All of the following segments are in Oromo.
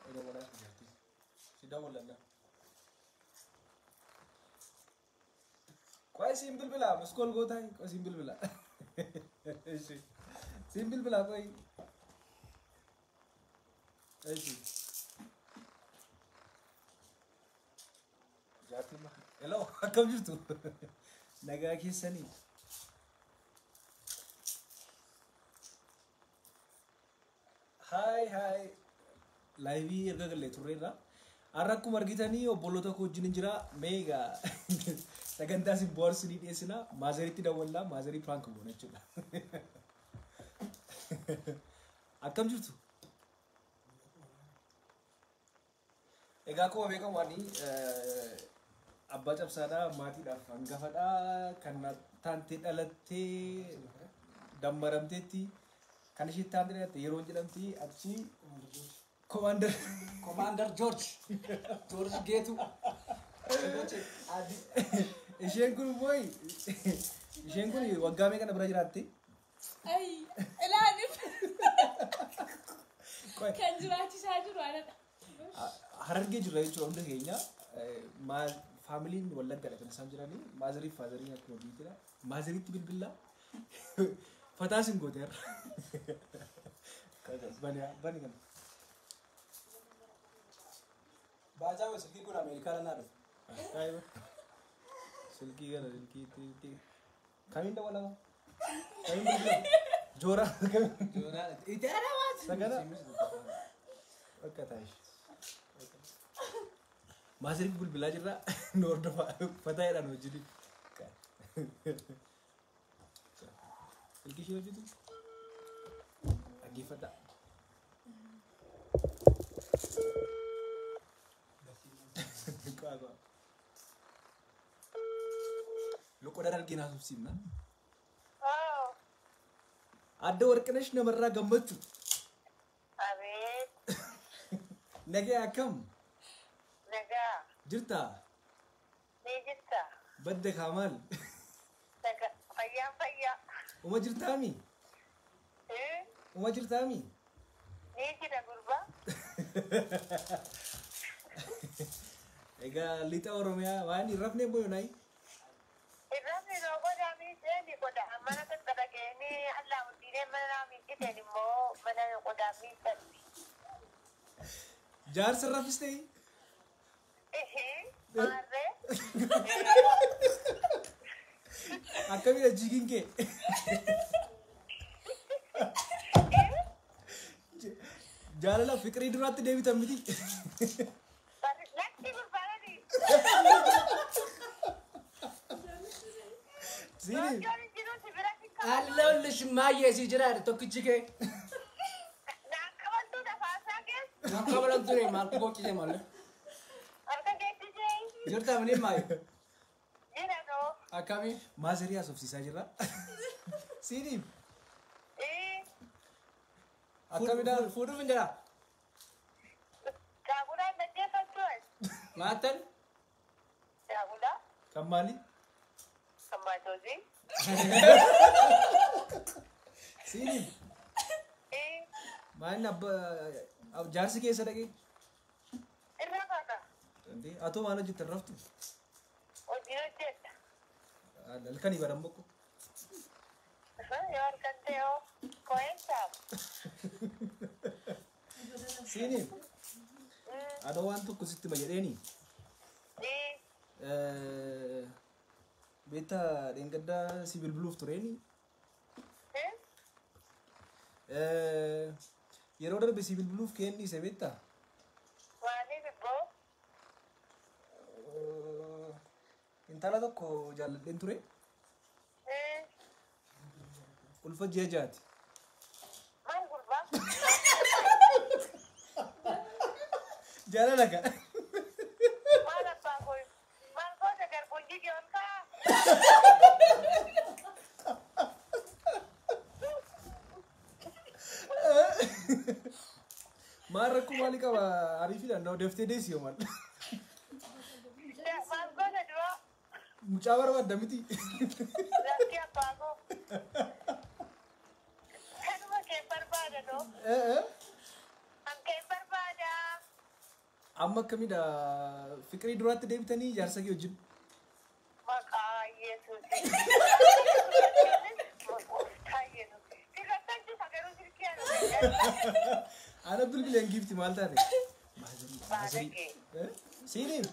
Ero mana sejati. Sudah mulai. Kau simple bila, muskol kau tahu. Kau simple bila. Simple bila kau. ऐसी जाती मah hello akkam jirtu nagaa keessanii hi live erga galle turreerra arrakkum argitanii obboloota koo wajjin jira meega sagantaa si boorsinii dhiyeessina maazariitti dawwallaa maazarii prank goona jechuudha akkam jirtu egaa akkuma beekamu ani abbaa cabsaadhaa maatiidhaaf hangafadha kan taantee dhalattee dammaramteetti kan ishee taantee dhalatte yeroo jedhamti achi Commander George Geetu isheen kun boy isheen kun waggaa meeqa na bira jiraatte ay ilaalif kan jiraachisaa jiru anadha harargee jirra jechuudha hunda keenya maal faamiliin wallaggaadha kan isaan jiranii maazariif faazariin akkuma biitidha maazariitti bilbilaa fataa sin gooteerra bani kana Baajaa silkii kun Ameerikaa lanaa dhufe. silkii kana silkii kamiin dawwalama kamiin bilbila joora Itti arawaati. sagana akka taayish maazariif bilbilaa jirra nu hordofaa fataa jedhan hojjetu silkii ishee hojjetu dhaggeeffadhaa Loko darargina subsimna. Adda warqinash namarraa gammachuu. Abeet. Nagee akkam? Nagaa. Jirtaa? Ni jirta. Badda kaamaal? Nagaa. Fayyaa. Uma jirtaami? Uma jirtaami? Ni jira gurbaa. Egaa lixa Oromiyaa waan hin rafne boyoonaayi? Irratti noo godaa miidhee goda. Mana tokko dhageenii hallaa hundiinee mana miidhiteen immoo mana godaa miidhan. Jaarsa rafistee? Maarree. Akkamidha jigiin kee? Jaalala fiqirii duraatti deebitan miti? Latti gurbaadhani. Siini? Jooni jiruuti biratti Alla olli shimmaayee si jiraadha tokkichi kee. naan qabantuu dafaasaa keessa. Akka balan ture maal boqqise malle. Harka geessisee. Jirta mini maayi. Jira noo. Akkami? Maazarii haasofsiisaa jirra. Siini? Akkamidha fuudhuuf hin jira. Daagudaan dhaggeeffachuu. Maatan? Daagudaan. Kan maali? Kan maatoozii. Siini? Maalin abba jaarsi keessa dhaqee? Irra baata. Atoo maal hojjettan raftu? Hojii hojjetta. Halkanii baran boqqo. Yoo harkattee yoo ko'eensaaf. Siini? Adoo waan tokko sitti ma jedheeni? Beektaa dheengaddaa si bilbiluuf tureeni? Yeroo darbe si bilbiluuf kenni isa beektaa? Maaliif ibboo? Intala tokko jaalladheen ture? Ulfa ji'a jaati. Maal gurbaa? Jaalala ka? Maal abbaa koo? Maal goota garbuun jijjiiron kaa? Maal rakkoo maalii qaba? Ariifiidhaan na deeftee deessi yoo maal? Maal goota dura? Mucaa barbaadda miti? Lafti abbaa koo. Kanuma kee barbaada noo? Kan kee barbaada. amma akkamidha fiqirii duraatti deebitanii jaarsa kee wajjin Maqaa Yesuusi. Sirrattantu sagaruu sirkii ana bilbileen giifti maal taate Baadagee. siiniif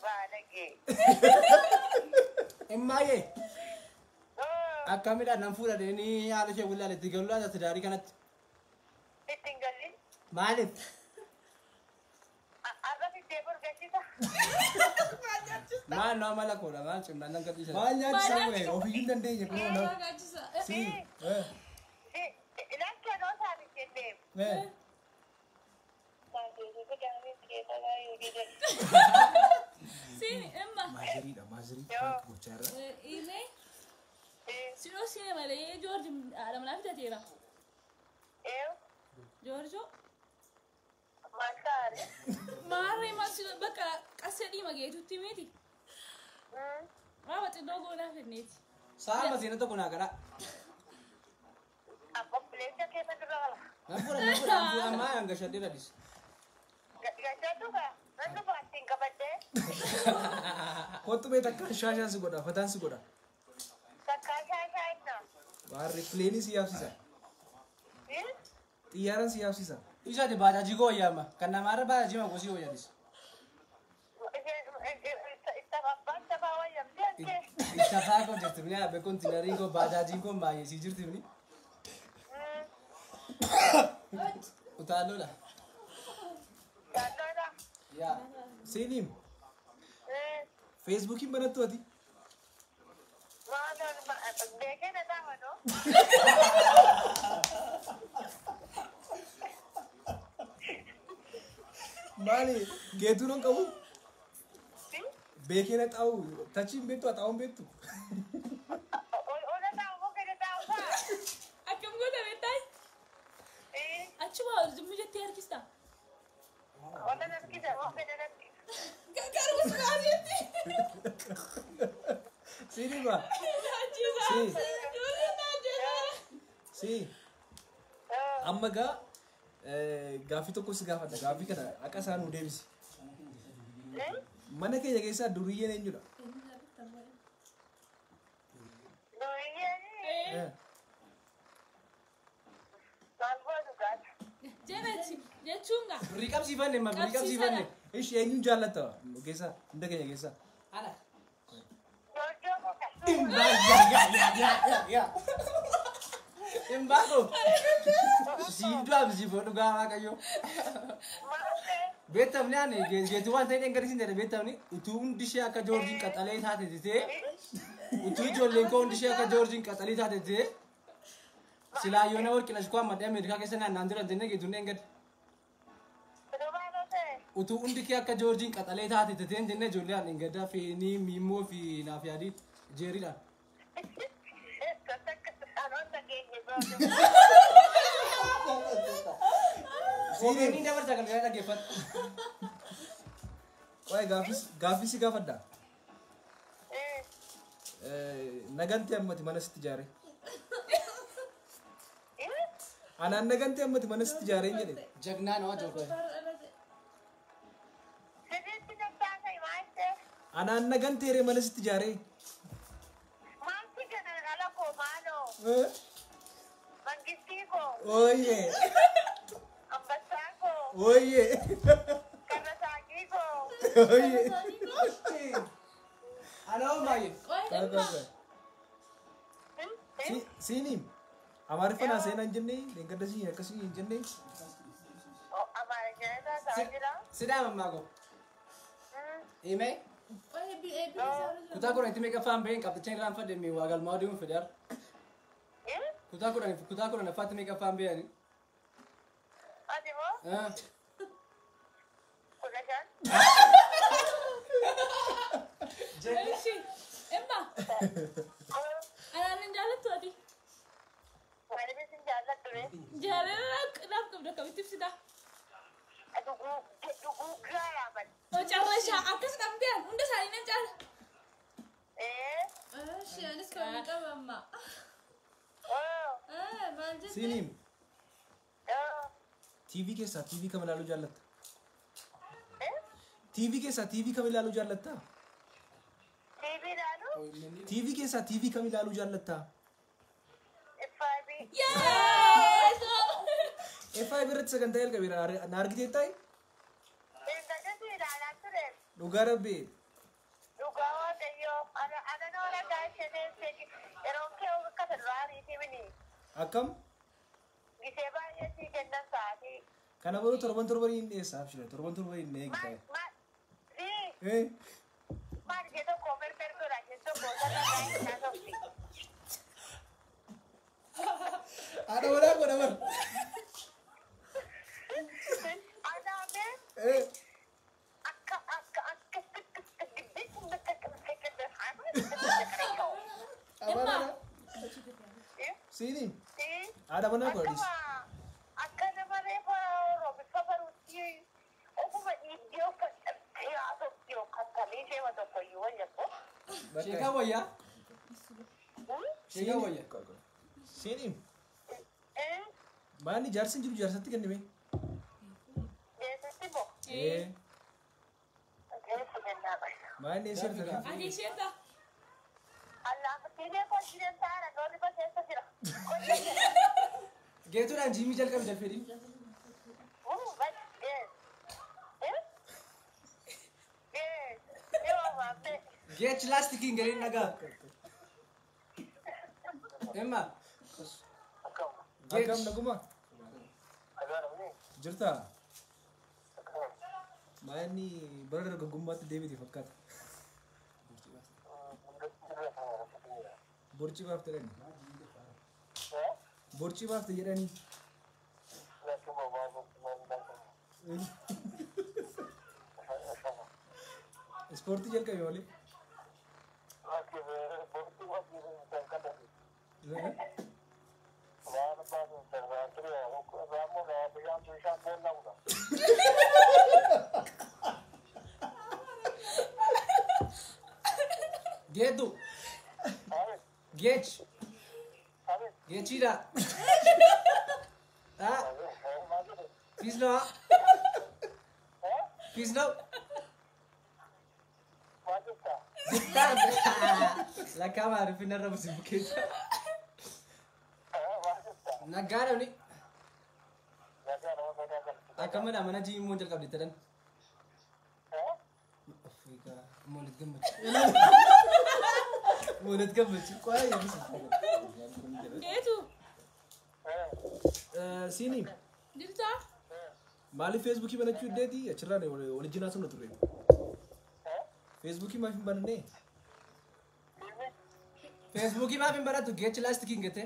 Baadagee. Immaayee. Akkamidha nan fuudhanii haala ishee bullaale itti galuu laata tidaarii kanatti. Ittiin galli. Maaliif? Arra fiddee borgachisa. Maal nama mala koodha maal cimnaan nan gadhiisa. maal nyaachisaa ture ofiyyuu hin dandeenye kunoo na Gaachisa. si Ilakkee noo saani jennee. Sini emma. maaziriidha maazirii Yoo. faanki gochaa irra Ile. Sino sini malee George adam lafi tateera. George. Maaltaare. Maarree maasii bakka qasadii mageetutti miti. Raaba xinnoo goonaa fenneeti. Saama seenaa tokko naa garaa. Abba bileessa keessa dura gala. Nan fuudha ammaa hanga shaddee radis. Gachatu gaa nan dhufa ittiin qabadhee kottu bee takkaan shaashaan si godha fataan si godha takkaa shaashaa inna. waarri pileenii si yaabsisa xiyyaaraan si yaabsisa Isaati baajaajii koo wayyaama. Kan namaarra baajaajii ma gosii wayyaadis. Abbaan taphaa wayyamtee akkee. Ittafaa koo jirti bini abbe kontiinariin koo baajaajiin koo baay'ee sii jirti bini. Utaalloodha. Yaaddoodha. Yaa. siiniim feesbuukiin banattu ati Maaloon beekee na dhaabanoo. maali geetuu non qabu beekee na xaa'u tachiin beektu axaa'uun beektu Ola dhaabu moo gadi dhaabu ta'a? Akkam goota beektaa? Achuma zimmi jettee harkista. Ola narkisa moo fedha narkisa? Garuu suuraasiitti. siiniima Ajjiisa. Si. Duudin ajjiisa. si amma gaa gaaffii tokko si gaafadha gaaffii kana akka isaan nu deebisi mana keenya keessaa duriyyeen eenyudha Nuyiyyee maal gootu gaata? Jebeeti jechuun gaa. Birrii qabsiifanne ma birrii qabsiifanne. ishi eenyuun jaallata keessaa hunda keenya keessaa Ana. Joojjoo muka. Imbaako. Siiduudhaaf siifoo dhugaa waaqayyo. Maasee. Beektamni ani geetu waan ta'e dhangarisiin jedhe beektamni utuu hundi ishee akka joorjiin qaxalee taate titee utuu ijoolleen koo hundi ishee akka joorjiin qaxalee taate titee silaa yoona warqina shukuu ammadhee Ameerikaa keessa naannaan jiran jennee geetuun dheengade. Dhumaanoo ta'e. Utuu hundi kee akka joorjiin qaxalee taate titeen jennee ijoollee aan dheengada feenii miimmoo fi naaf yaadii jeeriidhaan. Dhaloota keenya goota. Ogeeyyiin dabarsa kan gara dhaggeeffatu. waa'ee gaaffii si gaafadha nagantee ammati mana sitti ijaare anaan nagantee ammati mana sitti ijaareen jedhe Jagnaa nama joorroo. Sirriitti tattaasai maasee. anaan naganteeree mana sitti ijaaree Maalti jedhan ala koo maaloo? Mangistii koo. ooyyee Ambassaa koo. ooyyee Karrasaakii koo. ooyyee Aloo baay'ee. siiniim amaariffaan seenaan jennee deeggarda siin akkasii hin jennee Amaariffaan isaa jira. Sidaa mammaa koo. Himee. Kutaa kudhan itti meeqa faan baheen qabxichaan irraan fadhee waa galmaa deemuun fedar. Kutaa kudhan affaatti meeqa faan bahanii. Ati moo? Kudha shan. Eeshi. Emma. Anaan hin jaallattu ati. Wani bisin jaalladhu mee? Jaalala naaf qabda akkamitti ibsita? Dhuguu gaaraa mali. Carrashaa akkas dhabdeen hunda isaanii nan caala. Eeshi anis kan qabamma. Maal jettee? siiniim TV keessaa TV kam ilaaluu jaallatta TV keessa TV kam ilaaluu jaallatta? TV laalu TV keessa TV kam ilaaluu jaallatta? FIB Yes! F5 irratti sagantaa jalqabeera na argitee ta'i? Intalli ilaalaa ture. Dhugaa rabbi. Dhugaa waaqayyoo ana noora gaashanii yeroo kee akka saduraariiti mini. Akkam? Gisee baay'ee sii kennan sa'aatii. Kana booda torban hin dhiyeessaaf shira torban hin eegita. Maal jee tokko mermergoodha jee tokko sarara isaa softi. Ada wala ko naman. Adaame akka Abana. Sini. Ada mana ko dis? akka nama reefa roobisa baruutti ofuma iddoo yaa tokko kattalee ishee waan tokko iyyuu wayyaako. Sheekaa wayyaa? Sheekaa wayyaa? Sini. Maani jaarsin jiru jaarsatti kennime? Deessatti moo? Deessi kennaa qaba. Maani eesir ta'a? Ati isheeta. Allaafatiilee kolchiinen taara noorri baseessa jira. Geetuudhaan jiimii jalqabe jalfedhi. Geech laastikiin galiin dhagaa. Emma. Akkam naguma? Jirta? Maani bara dargaggummaatti deebite fakkaata. Borci baafte jedhani. Borci baafte jedhani. Ispoortii jalqabe malee. Geetu. Geech. Geechidha. Ah. Peace now. Peace now. Lakkaa maariif hin arrabu si bukeessa. Naggaadha ni. Akka mana jiimii immoo jalqabde jedhan. Moolit gammachu. Moolit gammachu. Qoyaa yaabisa. Geetu. Sini. Jirta? Maaliif feesbuukii banachuu iddeeti achirraan walijjinaa suna turre. Feesbuukii maaf hin banannee? Feesbuukii maaf hin banatu geechi laastikiin gate.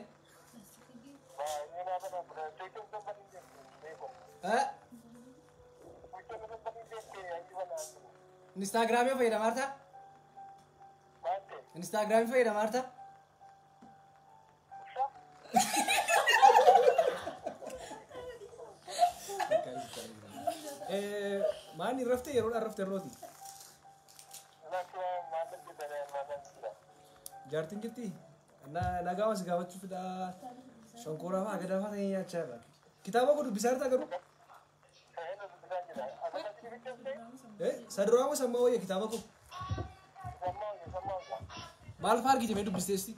Instagramii fayyadamaa jirta? Instagramii fayyadamaa jirta? Maani rafte yeroodhaan rafte yerrooti. Jaartiin jirti? Nagaa mas gaafachuu fidaa shonkoraa fa'aa gadaa fa'aa ta'ee nyaachaa irra. Kitaaba kun dubbisaa jirta garuu? Saduraa moo sammaa wayya kitaaba kun? Maal fa'aa argite mee dubbisteesti?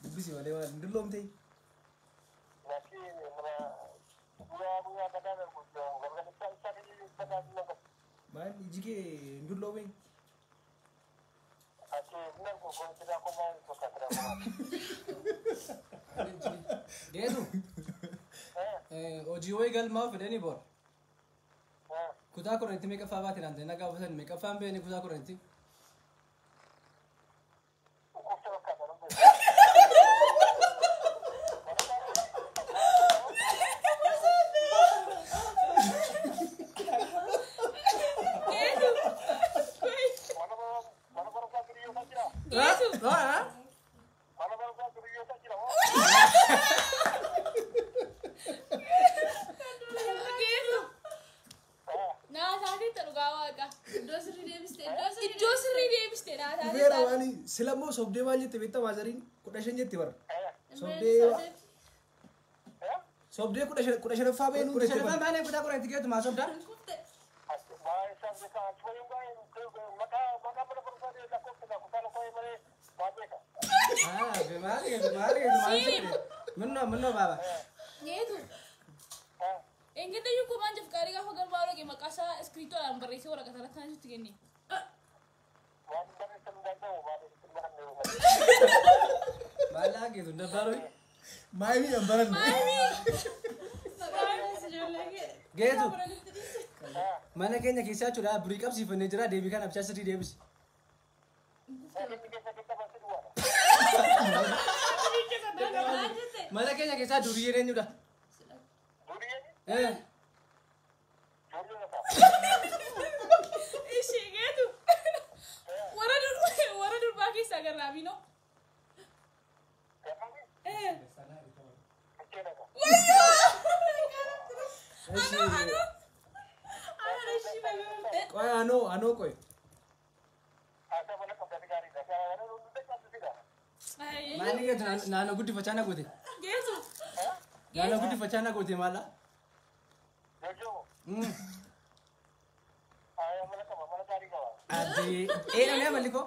Dubbisi malee maal hin dulloomtee? Maal iji kee hin dulloomee? Geetu. Hojii wayii galmaa fedhanii boor. Kutaa korreetti meeqaffaa baate naante nagaa buusan meeqaffaan beeni kutaa korreetti. Geetu. Geetu. Naasaatii dhugaa waaqa. Iddoo sirrii deebiste. Iddoo sirrii deebiste naasaatii. Dhufeera waani silammoo sobdee maal jette beektaa maazariin 15 jetti bara. Sobdee kudha shanaffaa ba'ee nuun Kudha jette shanaffaan baanee kutaa kudha itti geetu maa sobdaa? Minno baaba. Geetu. Engedda yuko manja fukari gaafa galbaa roge maqaasaa iskiriiptoodhaan barreessee waraqata irratti kan itti kenne. Maallaa geetu dabbaaroo. maayimii dhaan baranne. Geetu. Mana keenya keessaa jechuudha birii qabsiifannee jira deebii kana abichaa sirrii deebisi. Mana keenya keessaa durii eenyudha? Ishee geetu. Warra durbaa keessaa garraamii noo. Qoy anoo qoy. Maali geetu naannoo guddifachaa na goote? Geetu. Naannoo guddifachaa na goote maala? Adii eenyuun maliko?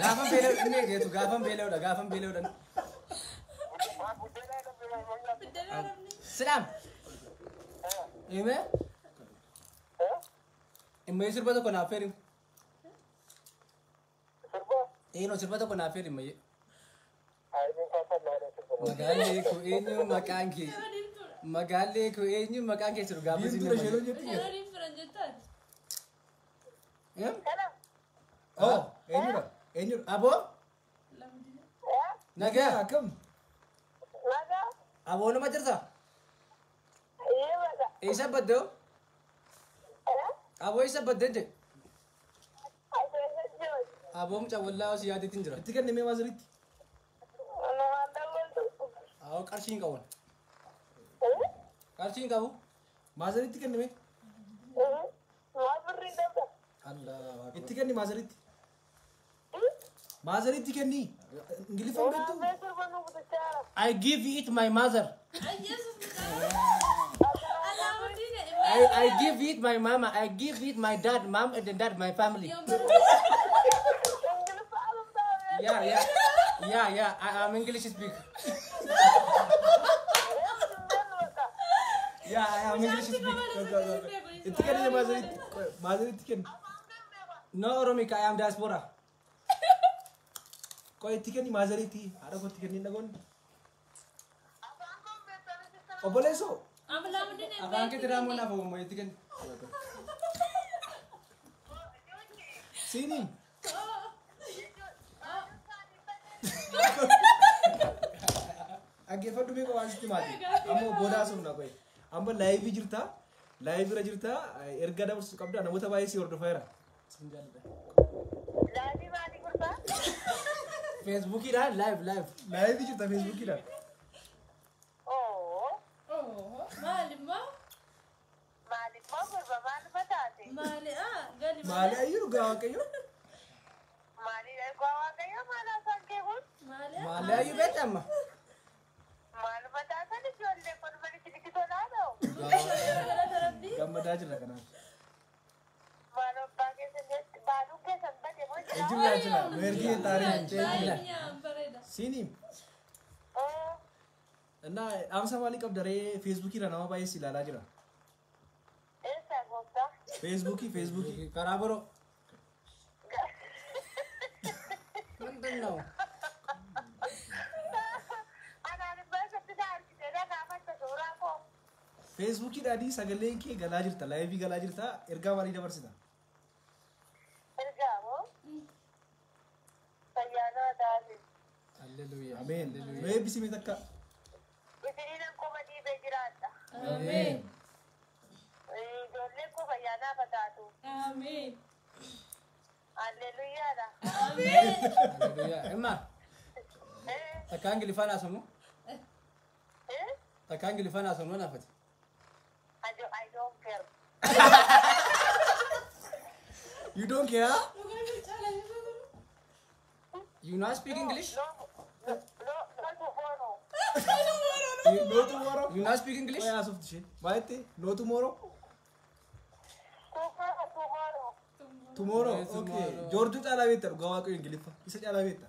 Gaafan beela'u inni geetu gaafan beela'uudha. Silaam. Ime? Immoo sirba tokko naaf feeri. Sirba tokko naaf feeri immoo. Magaallee koo eenyu maqaan kee? Magaallee koo eenyu maqaan kee jiru gaafa isin Diimtuu ishee jetti. Oh eenyudha. Aboo? Nagaa. Akkam. Aboo nama jirta? Isa baddoo? Aboo isa baddee jee? Aboo mucaa wallaa osoo yaadeetiin jira. Itti kennamee maasiritti. Aboo qarshiin qabu. Qarshiin qabu? Maasiritti kennamee. Itti kenni maasiritti. Maasiritti kenni. Ingiliffaan beektu. I give it my mother. I give it my mama. I give it my dad, mom, and then dad, my family. Yeah. I'm English speaker. Yeah, I am English speaking. Itti kenni maasiritti. Maasiritti kenni. No, Romika, I am diaspora. Qoy itti kenni maasiritti. Haadha koo itti kenni dhagoonni. Obboleessoo. Afaan kee tiraa moo naaf oommoo itti kenni. Siiniin. Dhaggeeffadhu beekaa waan sitti maati. Ammoo boodaa sumna qoy. Amma laayivii jirta. Laayivii irra jirta. Erga dabarsu qabda. Namoota baay'ee si hordofaa jira. Facebookiidhaan live. Laayivii jirta Feesbuukiidhaan. Maali ayyuu gaa waaqayyo. Maali ayyuu beekama. Gammadaa jirra kanaaf. Ejjirraa jira. Meergii taariin. Siiniin. እና አምሳ ማሊ ቀብደሬ ፌስቡክ ይራ ናማ ባይስ ይላላ ጅራ ፌስቡክ ከራብሮ ምንድን ነው ፌስቡክ ዳዲ ሰገሌን ኬ ገላ ጅርታ ላይቪ ገላ ጅርታ ኤርጋ ማሊ ደበርሲታ ሃሌሉያ አሜን ወይ ቢሲሜ ተካ Amen. Amen. Hallelujah. ሃሌሉያ እማ ተካንግ ሊፋና ሰሙ ተካንግ ሊፋና ሰሙ ናፈት I don't care. You don't care? You not speak English? No to follow. No tomorrow. You not speak English? Why ask of the shit? Maite, no tomorrow? Tomorrow. Yes, Okay. tomorrow. George chala beta gawa ko English. Isa chala beta.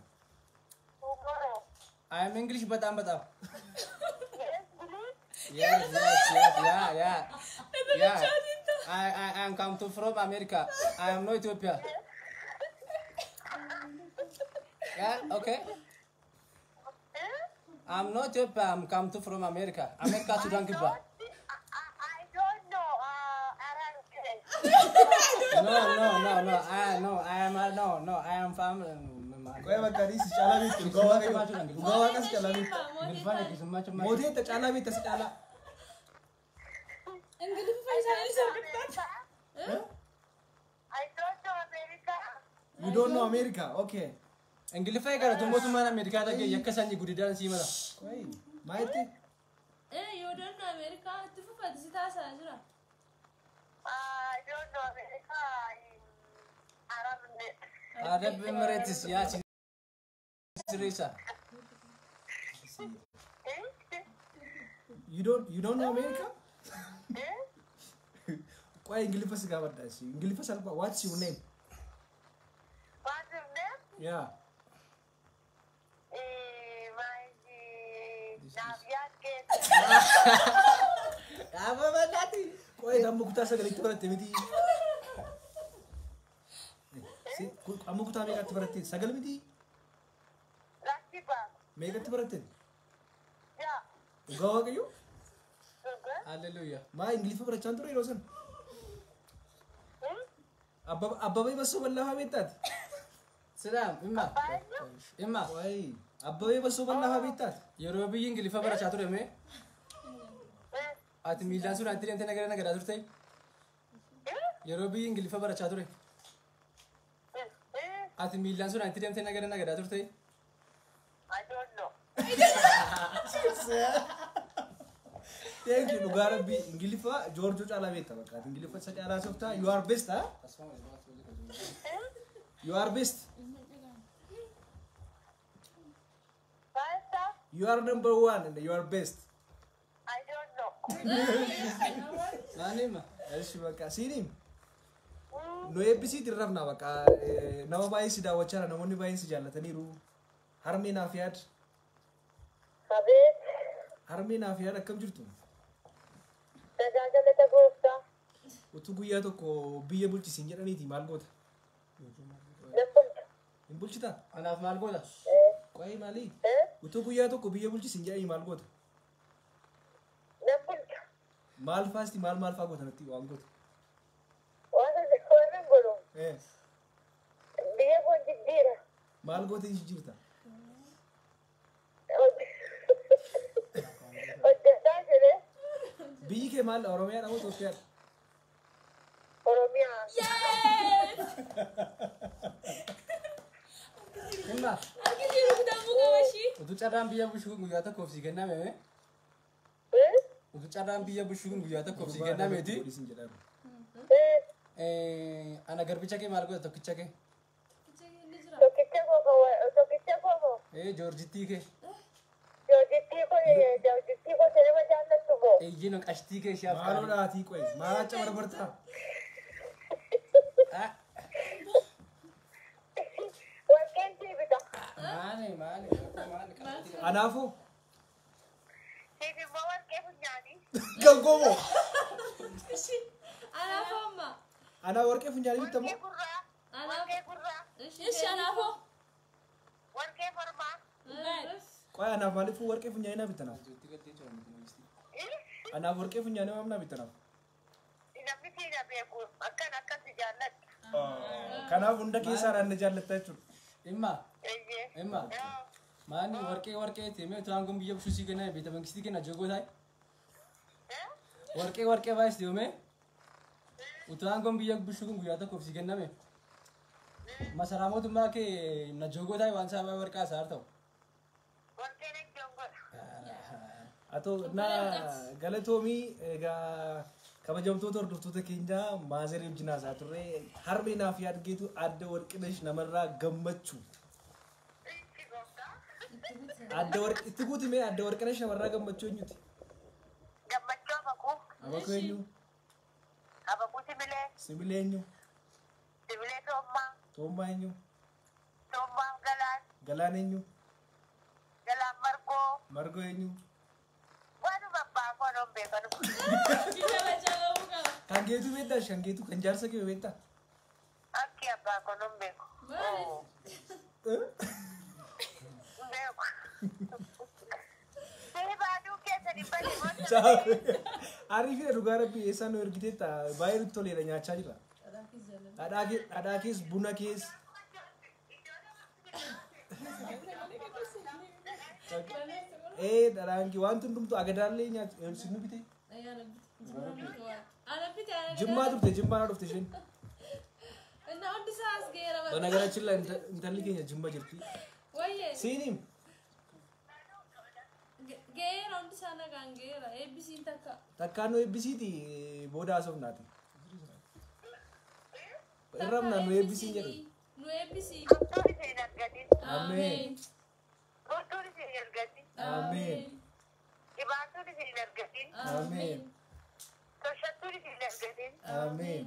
I am English but I'm बताओ. Yes, Yeah. I am come to from America. I am not Ethiopia. Yeah, okay. I'm not Ethiopia. I'm come to from America. America Sudan Cuba. I don't know Arabic. No. I am from. Kaya magkari si chala beta. Gawa kayo. Gawa ka si chala beta. Gilfan kisuma chuma. Mote ta chala beta si chala. እንግዲህ ፈይሳል ሊሰርቅጣት I don't know America. You don't know America. Okay. Ingilifai gara tumo tumana America ta ke yakkasanyi gudidan si mara. Wai. Maite. yoo dannu Ameerikaa itti fufati si taasaa jira. I don't know America in Arabic. Arab Emirates ya ci Sirisa. You don't know America? Kaya English si gawat dasi. English salpa. What's your name? What's your name? Yeah. My Naviat Gate. Apa badati? Kaya damu kuta sa galit para temiti. Si amu kuta mega tibarati. Sagal miti. Lakiba. Mega tibarati. Yeah. Gawa kayo? Okay. Hallelujah. Ma English para chanto rin rosan. Abba bay baso wala habitat. Salam, imma. Imma. Wai. Abba bay baso wala habitat. Yeroo biyyi Ingilifa barachaa ture mee? Ati miilaan sun ati deemtee nagara nagaraa turte? Yeroo biyyi Ingilifa barachaa ture? Ati miilaan sun ati deemtee nagara nagaraa turte? I don't know. Thank you. Nugara bi English George chala beta baka. English sa chala softa. You are best, huh? You are best. Basta? You are number one and you are best. I don't know. Nani imma? Aishi baka. Sinim. No episode tirrafna baka. Nama bayin si dawachara namonni bayin si jallataniru. Harmi naafiyad. Habib, Harmi naafiyad akkam jirtu. tajaajila goofta. Utuu guyyaa tokko biyya bulchisiin jedhaniiti maal goota? Nafunta. Hin bulchitaa? Anaaf maal goota? Qo'ee maalii? Utuu guyyaa tokko biyya bulchisiin jedhanii maal goota? Nafunta. Maal faasti maal faa goota natti waan goota? Waan godhu. Biyya kun jijjiira. Maal goota jijjiirta? Hojjetaa jedhee Biyyi kee maal Oromiyaadha moo Itoophiyaadha? Oromiyaa. Imma. Argitee rukutamu qabashii. Utuu carraan biyya bushuu guyyaa tokkoof si kenname mee? Utuu carraan biyya bushuu guyyaa tokkoof si kennameeti? Poolisiin jedhamu. Ana garbicha kee maal goota tokkicha kee? Tokkicha koo. Joorjittii kee? Joojittii koo sinima jaallattu koo. Ejjiin qashtii kee ishee Maaloo dhaatii qo'e. Maal acha barbartaa? Warqeen siibita. Maali? Anaafoo? Siif immoo warqee funyaanii. Gangoomoo? Anaaf amma. Anaa warqee funyaanii bittamoo? Warqee gurraa. Anaaf. Warqee gurraa. Ishi anaafoo. Warqee mormaa. Qo'ee anaaf maaliifuu warqee funyaanii naa bittanaaf? Anaaf warqee funyaanii maaf naa bittanaaf? Namni siina beeku akkasi jaalladhu. Kanaaf hunda keessaa raanna jaallattaa jechuudha. Imma. Eeyyee. Imma. Maani warqee teemee utuu kun biyya bushuu si kenname beeta mangistii kenna jogoo taa'e? Warqee baay'is deemee utuu kun biyya bushuu kun guyyaa tokkoof si kenname? Masaraa mootummaa kee na jogoo taa'e waan sababa warqaa isaa haa ta'u? Warqeen eegdoon godha. Atoo na galatoomii egaa kabajamtoota hordoftoota keenyaa maazerii wajjin haasaa turre harmee naaf yaadgeetu adda walqinesh namarraa gammachuu. Itti gooftaa. itti guuti mee adda warqina shamarraa gammachuu eenyuti? Gammachuu abakuu. Abakuu eenyu? Abakuu Similee. Similee eenyu? Similee Toommaa. Toommaa eenyu? Toommaa Galaan. Galaan eenyu? Galaan Margoo. Margoo eenyu? Waanuma abbaa koo noon beekanu. Kan geetu beektaa? Shangeetu kan jaarsa kee beektaa? Akki abbaa koo noon beeku. Beeku. Sii baaduu keessa dhibbani gosa. Ariifii dhugaa rabbii eessaa nu ergiteetta baay'ee nutti toleera nyaachaa jira. Dhadhaa kees buna kees. Dhadhaan kee wanti hundumtu agadaallee nyaatu sinnu bite. Jimmaa dhufte jimmaa dhufte isheen. Banagaraachilla intalli keenya jimma jirti. Siiniim. Geera hundi sana kan geera eebbisiin takka. Takkaan nu eebbisiiti booda haasofnaati. Irramna nu eebbisiin jedhu. Nu eebbisii. Furtuun isiin argatin. Ameen. Furtuun isiin argatin. Ameen. Dhibaatuun isiin argatin. Ameen. Toshattuun isiin argatin. Ameen.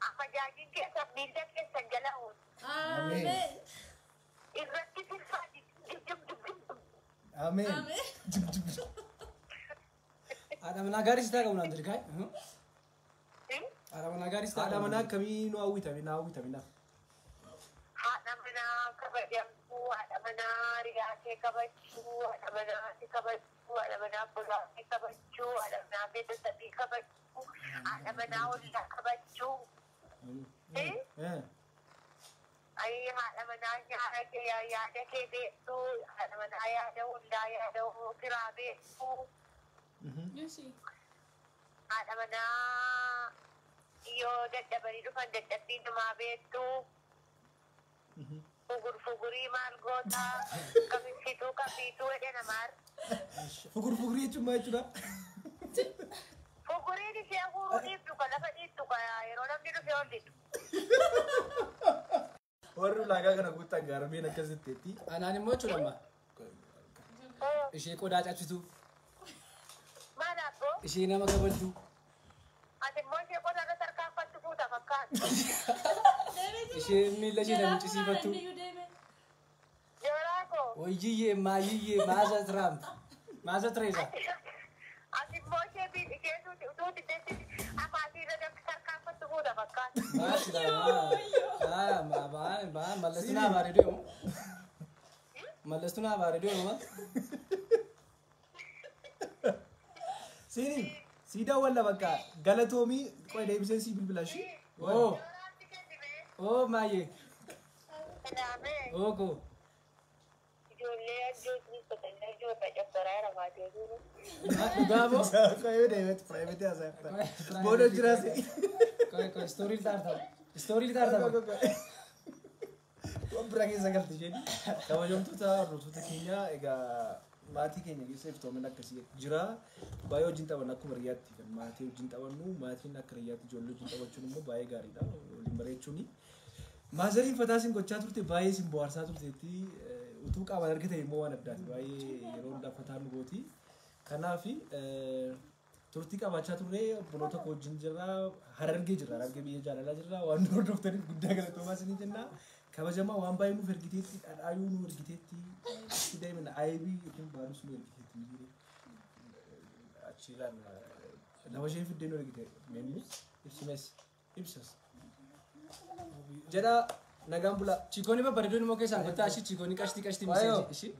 Amajaajiin keessa miila keessan jala oolu. Ameen. Irratti silfaati. Ameen. Haadha manaa gaarii sitaa qabu naan dirqaa. Haadha manaa gaarii sitaa Haadha qabu. manaa akkamii nu hawwitame na hawwitame na. Haadha manaa kabajamtuu, haadha manaa riyaasee kabajuu, haadha manaa si kabajuu, haadha manaa bulaasee kabajuu, haadha manaa beeksisabii kabajuu, haadha manaa ollaa kabajuu. Ayi haadha manaa nyaara kee yaada kee beektuu, haadha manaa yaada ollaa yaada firaa beektuu, haadha manaa yoo dadhabanii dhufan dadhabbii namaa beektuu. Fugurii maal gootaa kamissituu kafiituu jedhe namaar. Fugurii jechuun maal jechuudha? Fuguriin ishee fuuruu dhiibdu ka lafa dhiibdu ka yeroo namni dhufee hollitu. Warri ulaagaa kana guutaan gaarameen akkasitteetti. Anaan immoo jechuudha amma. Ishee qodaa cabsitu. Maal abboo? Ishee nama kabajju. Ati immoo ishee qodaa irra tarkaanfattu fuuta fakkaatu. Ishee miila ishee namicisiifattu. Jooraa koo. Hojiyyee maayiyyee maaza Tiraamp. Maaza Tireesa. Ati immoo ishee tuuti deessi afaatii irra tarkaanfattu fuuta fakkaatu. Mallestu naa bareedu yooma. Mallestu naa bareedu yooma. Siiniin siidaa walla bakka galatoomii qoy deebisee sii bilbila shi. Oo. Oo maayee. Kanaafee Ooko. ijoollee ajjootni qotanna ijoollee cabsaraa ramaatee jiru. Gaafoo. Qoyoo deebi'eeti piraayiveetii haasa'e. Booda jiraase. Koy istoorii taartama. Istoorii taartama. Bira keessa galti isheen. Kabajamtoota hordoftoota keenya egaa maatii keenya keessa iftoomina akkasii jira. Baay'ee wajjin taphanna akkuma riyyaatti kan maatii wajjin taphannu maatiin akka riyyaatti ijoollee wajjin taphachuun immoo baay'ee gaariidha. Waliin bareechuuni. Maazariin fataa sin gochaa turte baay'ee sin bohaarsaa turteetti utuu qaamaan argite immoo waan addaati baay'ee yeroo hundaa fataa nu gooti. Kanaaf turtii qabaachaa turre obboloota koo wajjin jirra harargee jirra harargee biyya jaalalaa jirra waan nu hordoftaniif guddaa galatoomaa isinii jenna. Kabajamaa waan baay'ee nuuf ergiteetti dhadhaayuu nu ergiteetti itti deemina aybii yookiin baanus nu ergiteetti achiiraan nama isheen fiddee nu ergite meenyu ibsimes ibsas jedha nagaan bula. Chikooni babbareedoon immoo keessaan kottaa ishii chikooni qashtii Waayo. ishii.